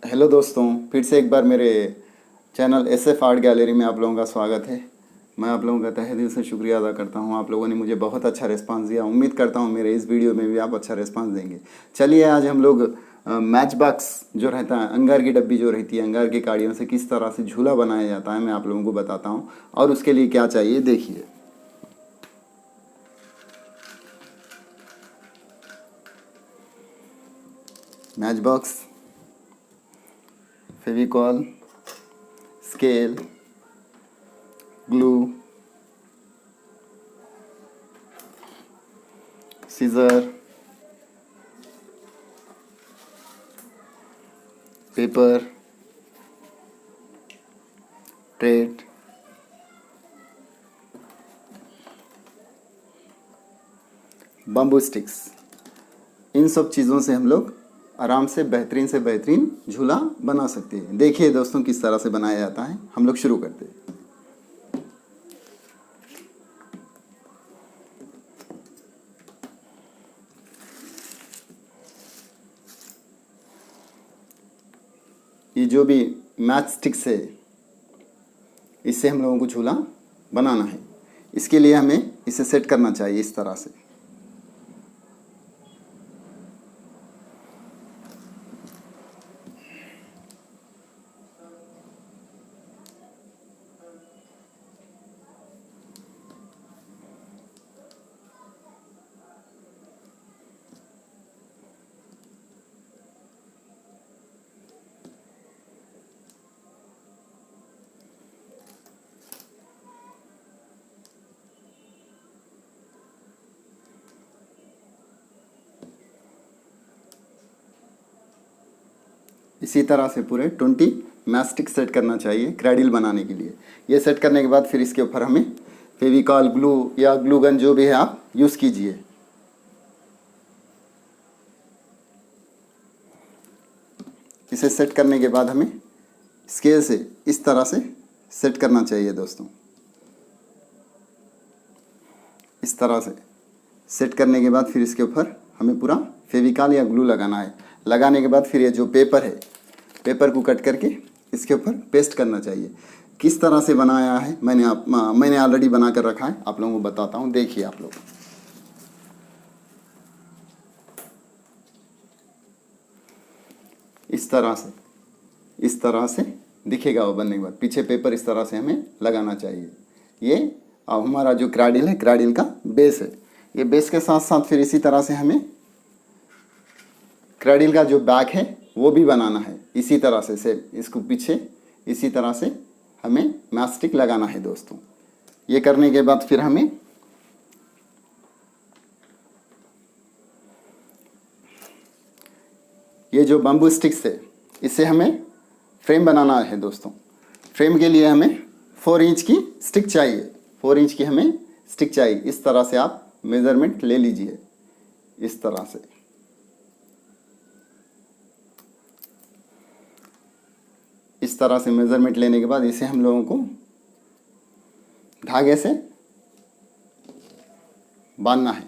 Hello दोस्तों, फिर से एक बार मेरे चैनल SF आर्ट गैलरी में आप लोगों का स्वागत है। मैं आप लोगों का तहे दिल से शुक्रिया अदा करता हूं। आप लोगों ने मुझे बहुत अच्छा रिस्पांस दिया। उम्मीद करता हूं मेरे इस वीडियो में भी आप अच्छा रिस्पांस देंगे। चलिए आज हम लोग मैच बॉक्स जो रहता है, अंगार की डब्बी जो रहती है, अंगार की काड़ियों से किस तरह से झूला बनाया जाता है मैं आप लोगों को बताता हूँ। और उसके लिए क्या चाहिए देखिए। Match box, Fevicol, scale, glue, scissor, paper, ट्रेट, बम्बू स्टिक्स। इन सब चीज़ों से हम लोग आराम से बेहतरीन झूला बना सकते हैं। देखिए दोस्तों किस तरह से बनाया जाता है। हम लोग शुरू करते हैं। ये जो भी मैच स्टिक्स है, इससे हम लोगों को झूला बनाना है। इसके लिए हमें इसे सेट करना चाहिए इस तरह से। इसी तरह से पूरे 20 मैस्टिक सेट करना चाहिए क्रैडल बनाने के लिए। ये सेट करने के बाद फिर इसके ऊपर हमें फेविकॉल, ग्लू या ग्लू गन जो भी है आप यूज़ कीजिए। इसे सेट करने के बाद हमें स्केल से इस तरह से सेट करना चाहिए दोस्तों। इस तरह से सेट करने के बाद फिर इसके ऊपर हमें पूरा फेविकॉल या ग्लू लगाना है। लगाने के बाद फिर ये जो पेपर है, पेपर को कट करके इसके ऊपर पेस्ट करना चाहिए। किस तरह से बनाया है मैंने ऑलरेडी बना कर रखा है, आप लोगों को बताता हूँ। देखिए आप लोग, इस तरह से दिखेगा वो बनने के बाद। पीछे पेपर इस तरह से हमें लगाना चाहिए। ये अब हमारा जो क्रैडल है, क्रैडल का बेस है। ये बेस के साथ साथ फिर इसी तरह से हमें क्रैडल का जो बैक है वो भी बनाना है। इसी तरह से सेम इसको पीछे इसी तरह से हमें मैस्टिक लगाना है दोस्तों। ये करने के बाद फिर हमें ये जो बम्बू स्टिक्स है, इससे हमें फ्रेम बनाना है दोस्तों। फ्रेम के लिए हमें 4 इंच की स्टिक चाहिए। 4 इंच की हमें स्टिक चाहिए। इस तरह से आप मेज़रमेंट ले लीजिए। इस तरह से मेज़रमेंट लेने के बाद इसे हम लोगों को धागे से बांधना है।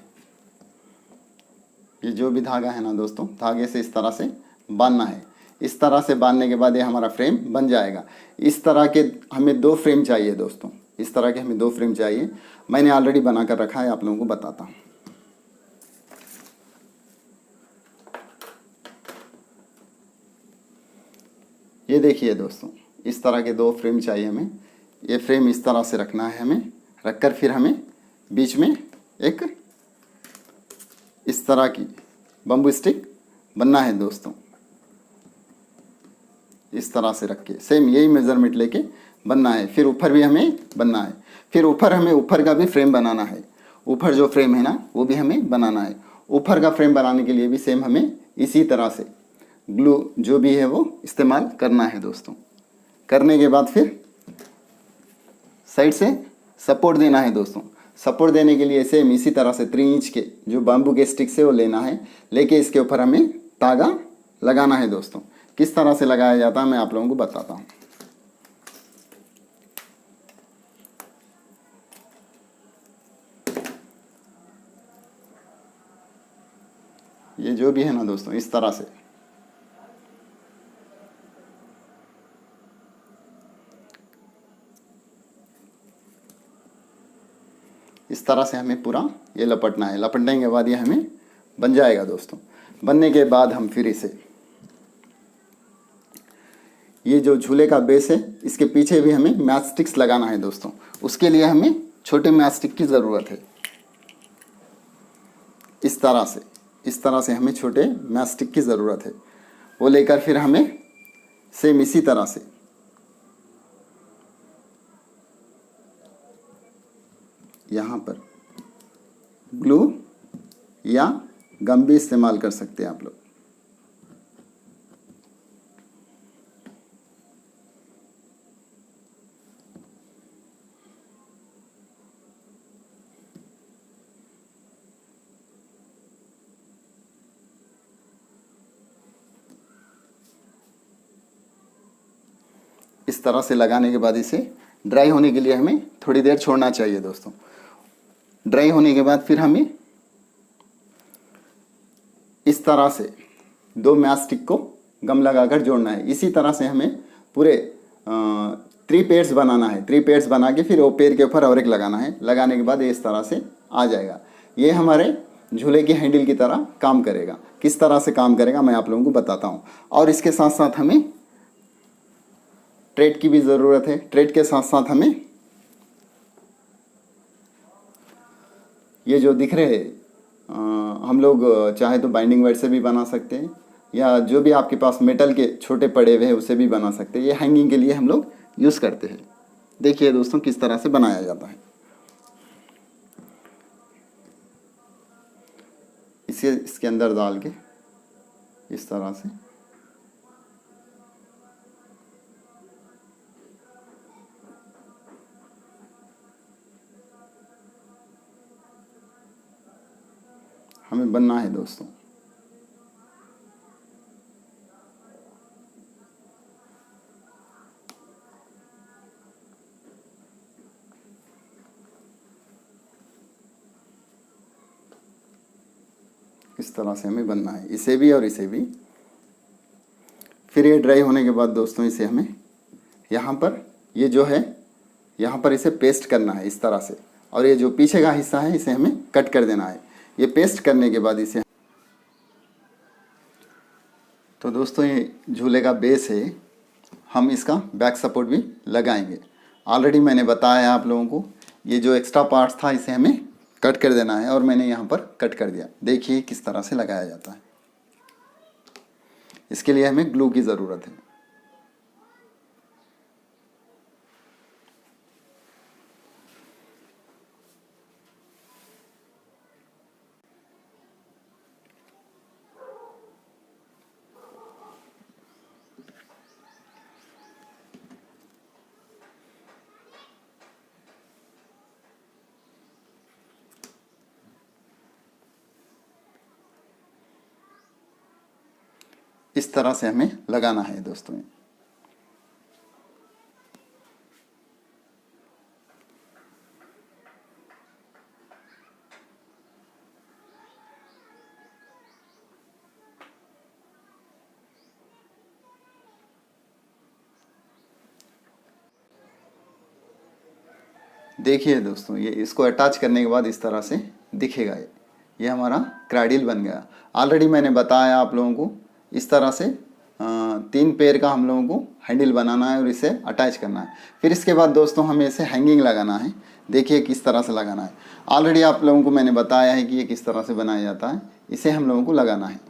ये जो भी धागा है ना दोस्तों, धागे से इस तरह से बांधना है। इस तरह से बांधने के बाद ये हमारा फ्रेम बन जाएगा। इस तरह के हमें 2 फ्रेम चाहिए दोस्तों। इस तरह के हमें 2 फ्रेम चाहिए। मैंने ऑलरेडी बना कर रखा है, आप लोगों को बताता हूँ। ये देखिए दोस्तों, इस तरह के 2 फ्रेम चाहिए हमें। ये फ्रेम इस तरह से रखना है हमें। रखकर फिर हमें बीच में एक इस तरह की बम्बू स्टिक बनना है दोस्तों। इस तरह से रख के सेम यही मेज़रमेंट लेके बनना है। फिर ऊपर भी हमें बनना है। फिर ऊपर हमें ऊपर का भी फ्रेम बनाना है। ऊपर जो फ्रेम है ना, वो भी हमें बनाना है। ऊपर का फ्रेम बनाने के लिए भी सेम हमें इसी तरह से ग्लू जो भी है वो इस्तेमाल करना है दोस्तों। करने के बाद फिर साइड से सपोर्ट देना है दोस्तों। सपोर्ट देने के लिए सेम इसी तरह से 3 इंच के जो बाम्बू के स्टिक से वो लेना है। लेके इसके ऊपर हमें तागा लगाना है दोस्तों। किस तरह से लगाया जाता है मैं आप लोगों को बताता हूँ। ये जो भी है ना दोस्तों, इस तरह से इस तरह से हमें पूरा ये लपटना है। लपटने के बाद ये हमें बन जाएगा दोस्तों। बनने के बाद हम फिर इसे, ये जो झूले का बेस है इसके पीछे भी हमें मैच स्टिक्स लगाना है दोस्तों। उसके लिए हमें छोटे मैच स्टिक की ज़रूरत है। इस तरह से हमें छोटे मैच स्टिक की ज़रूरत है। वो लेकर फिर हमें सेम इसी तरह से यहाँ पर ग्लू या गम भी इस्तेमाल कर सकते हैं आप लोग। इस तरह से लगाने के बाद इसे ड्राई होने के लिए हमें थोड़ी देर छोड़ना चाहिए दोस्तों। ड्राई होने के बाद फिर हमें इस तरह से 2 मैच स्टिक को गम लगाकर जोड़ना है। इसी तरह से हमें पूरे 3 पेयर्स बनाना है। 3 पेयर्स बना के फिर वो पेड़ के ऊपर और एक लगाना है। लगाने के बाद ये इस तरह से आ जाएगा। ये हमारे झूले की हैंडल की तरह काम करेगा। किस तरह से काम करेगा मैं आप लोगों को बताता हूँ। और इसके साथ साथ हमें ट्रेड की भी ज़रूरत है। ट्रेड के साथ साथ हमें ये जो दिख रहे हैं हम लोग चाहे तो बाइंडिंग वायर से भी बना सकते हैं, या जो भी आपके पास मेटल के छोटे पड़े हुए हैं उससे भी बना सकते हैं। ये हैंगिंग के लिए हम लोग यूज़ करते हैं। देखिए दोस्तों किस तरह से बनाया जाता है। इसे इसके अंदर डाल के इस तरह से हमें बनना है दोस्तों। इस तरह से हमें बनना है, इसे भी और इसे भी। फिर ये ड्राई होने के बाद दोस्तों इसे हमें यहाँ पर ये जो है यहाँ पर इसे पेस्ट करना है इस तरह से। और ये जो पीछे का हिस्सा है इसे हमें कट कर देना है। ये पेस्ट करने के बाद इसे, तो दोस्तों ये झूले का बेस है, हम इसका बैक सपोर्ट भी लगाएंगे। ऑलरेडी मैंने बताया आप लोगों को, ये जो एक्स्ट्रा पार्ट्स था इसे हमें कट कर देना है और मैंने यहाँ पर कट कर दिया। देखिए किस तरह से लगाया जाता है। इसके लिए हमें ग्लू की ज़रूरत है। इस तरह से हमें लगाना है दोस्तों। देखिए दोस्तों ये इसको अटैच करने के बाद इस तरह से दिखेगा। ये हमारा क्रैडल बन गया। ऑलरेडी मैंने बताया आप लोगों को, इस तरह से 3 पेयर का हम लोगों को हैंडल बनाना है और इसे अटैच करना है। फिर इसके बाद दोस्तों हमें इसे हैंगिंग लगाना है। देखिए किस तरह से लगाना है। ऑलरेडी आप लोगों को मैंने बताया है कि ये किस तरह से बनाया जाता है। इसे हम लोगों को लगाना है।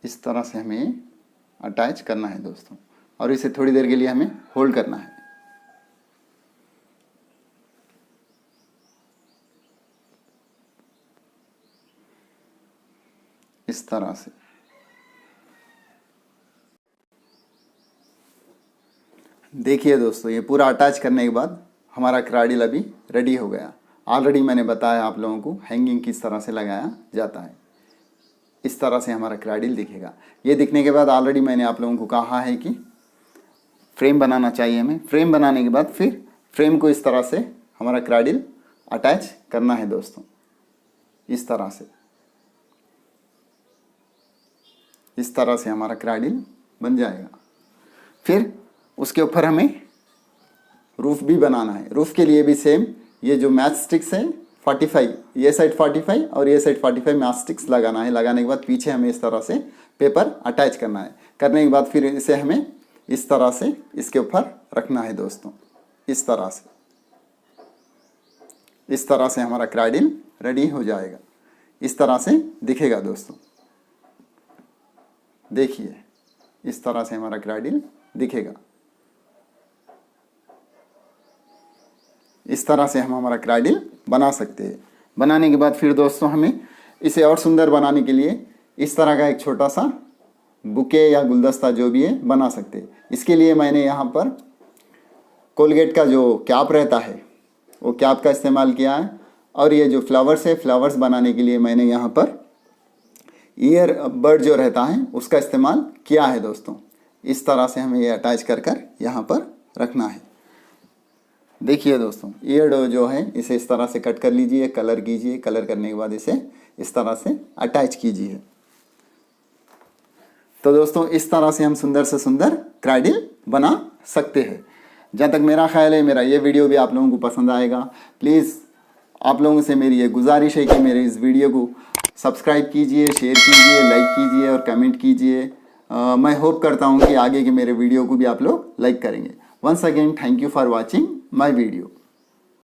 इस तरह से हमें अटैच करना है दोस्तों, और इसे थोड़ी देर के लिए हमें होल्ड करना है। इस तरह से देखिए दोस्तों, ये पूरा अटैच करने के बाद हमारा क्राइडल अभी रेडी हो गया। ऑलरेडी मैंने बताया आप लोगों को हैंगिंग किस तरह से लगाया जाता है। इस तरह से हमारा क्राइडल दिखेगा। ये दिखने के बाद ऑलरेडी मैंने आप लोगों को कहा है कि फ्रेम बनाना चाहिए हमें। फ्रेम बनाने के बाद फिर फ्रेम को इस तरह से हमारा क्राइडल अटैच करना है दोस्तों। इस तरह से हमारा क्राइडल बन जाएगा। फिर उसके ऊपर हमें रूफ भी बनाना है। रूफ के लिए भी सेम, ये जो मैच स्टिक्स है 45, ये साइड 45 और ये साइड 45 मैच स्टिक्स लगाना है। लगाने के बाद पीछे हमें इस तरह से पेपर अटैच करना है। करने के बाद फिर इसे हमें इस तरह से इसके ऊपर रखना है दोस्तों। इस तरह से हमारा क्राइडल रेडी हो जाएगा। इस तरह से दिखेगा दोस्तों। देखिए, इस तरह से हमारा क्राइडल दिखेगा। इस तरह से हम हमारा क्राइडल बना सकते हैं। बनाने के बाद फिर दोस्तों हमें इसे और सुंदर बनाने के लिए इस तरह का एक छोटा सा बुके या गुलदस्ता जो भी है बना सकते हैं। इसके लिए मैंने यहाँ पर कोलगेट का जो कैप रहता है वो कैप का इस्तेमाल किया है। और ये जो फ्लावर्स है, फ्लावर्स बनाने के लिए मैंने यहाँ पर ईयर बर्ड जो रहता है उसका इस्तेमाल किया है दोस्तों। इस तरह से हमें ये अटैच कर यहाँ पर रखना है। देखिए दोस्तों, ईयर जो है इसे इस तरह से कट कर लीजिए, कलर कीजिए। कलर करने के बाद इसे इस तरह से अटैच कीजिए। तो दोस्तों, इस तरह से हम सुंदर से सुंदर क्राइडल बना सकते हैं। जहाँ तक मेरा ख्याल है, मेरा ये वीडियो भी आप लोगों को पसंद आएगा। प्लीज़ आप लोगों से मेरी ये गुजारिश है कि मेरे इस वीडियो को सब्सक्राइब कीजिए, शेयर कीजिए, लाइक कीजिए और कमेंट कीजिए। मैं होप करता हूँ कि आगे के मेरे वीडियो को भी आप लोग लाइक करेंगे। Once again, thank you for watching my video.